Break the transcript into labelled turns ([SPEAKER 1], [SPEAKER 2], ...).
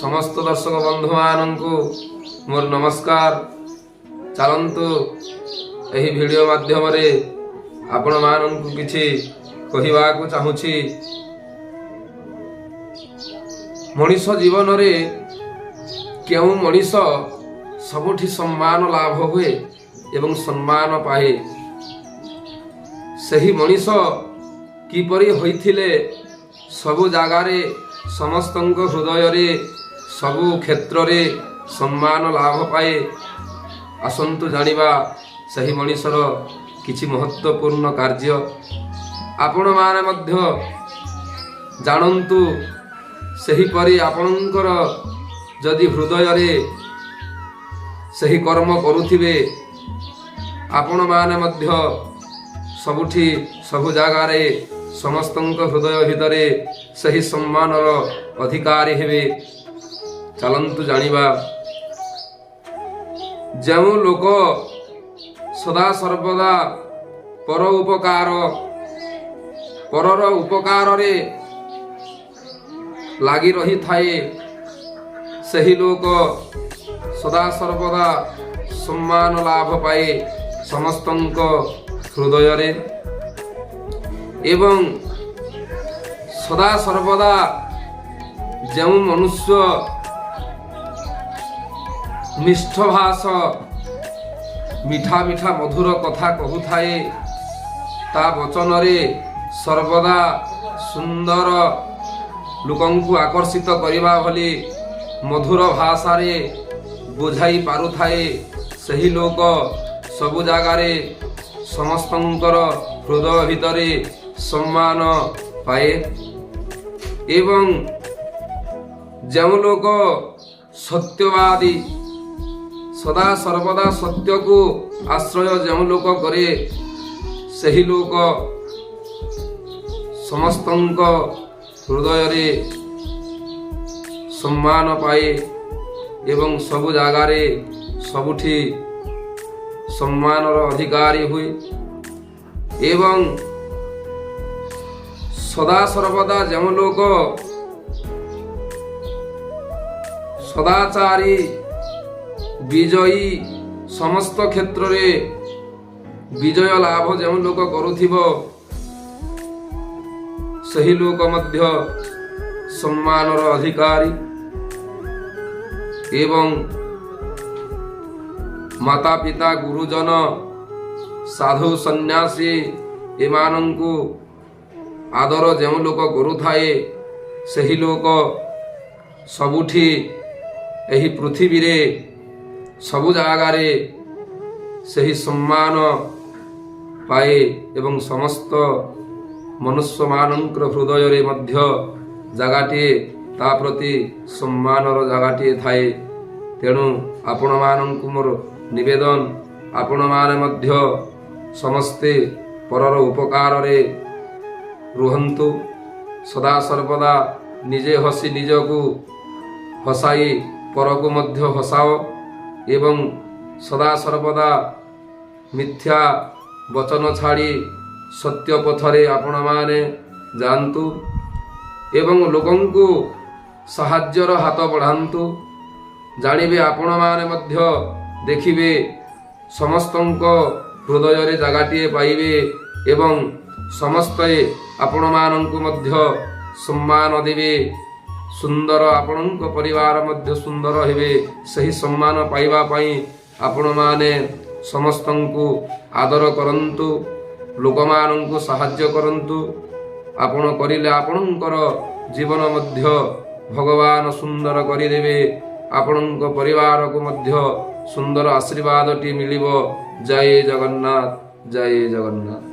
[SPEAKER 1] समस्त दर्शक बंधु माननकु मोर नमस्कार। चलंतु एही वीडियो माध्यम रे आपण माननकु किछि कहिबाकु चाहूछि। मनीष जीवन रे केउ मनीष सबुठी सम्मान लाभ हुए एवं सम्मान पाए। सही मनीष किपरि होइथिले सबु जागारे समस्तंक हृदय रे सबु क्षेत्र रे सम्मान लाभ पाए। आसंतु जानिबा सही मनीषर किछि महत्वपूर्ण कार्य आपण माने मध्य जानंतु। सही परि आपणकर जदि हृदय रे सही कर्म करुथिबे आपण माने मध्य सबुठी सबु जागारे समस्तंक हृदय भितरे सही सम्मानर अधिकारी हेबे। चलंतु जानिबा जेउ लोक सदा सर्वदा परर उपकार रे लागी रही थाए सही लोक सदा सर्वदा सम्मान लाभ पाए समस्तंक हृदय रे। एवं सदा सर्वदा जेउ मनुष्य निष्ठ भाष मीठा मीठा मधुर कथा कहु थाए ता वचन रे सर्वदा सुंदर लोकंकु आकर्षित करिबा भली मधुर भाषा रे बुझाई पारु थाए सही लोक सबु जागारे समस्तंकर हृदय भितरे सम्मान पाए। एवं जेउ लोक सत्यवादी सदा सर्वदा सत्य को आश्रय जेउ लोक करे सही लोक समस्तंक हृदय रे सम्मान पाए एवं सबु जागारे सबुठी सम्मानर अधिकारी हुए। एवं सदा सर्वदा जेउ लोक सदाचारी विजयी समस्त क्षेत्र रे विजय लाभ जेउ लोक करुथिबो सही लोक मध्य सम्मानर अधिकारी। एवं माता पिता गुरुजन साधु सन्यासी एमानंकु आदर जेउ लोक करुथाए सही लोक सबुठी एही पृथ्वी रे सबु जागारे सही सम्मान पाए एवं समस्त मनुष्य मानंकर हृदय रे मध्य जगाटिए ता प्रति सम्मानर जगाटिए थाए। तेणु आपण मानंकु मोर निवेदन आपण माने मध्य समस्ते परर उपकार रे रुहंतु। सदा सर्वदा निजे हसी निजकु हसाई परकु मध्य हसाओ एवं सदा सर्वदा मिथ्या वचन छाड़ी सत्य पथरे आपण माने जानतु एवं लोकंकु साहाज्यर हाथ बढ़ांतु। जानिबे आपण माने मध्य देखिबे समस्तंक हृदय रे जगाटिए पाइबे एवं समस्ते आपण मानंकु मध्य सम्मान देबे। सुंदर आपणक परिवार मध्य सुंदर हेबे। सही सम्मान पाइबा पई आपण माने समस्तंकु आदर करंतु लोकमानंकु साहाय्य करंतु। आपण करिले आपणकर जीवन मध्य भगवान सुंदर करिदेबे। आपणक परिवार को मध्य सुंदर आशीर्वाद टी मिलिबो। जय जगन्नाथ जय जगन्नाथ।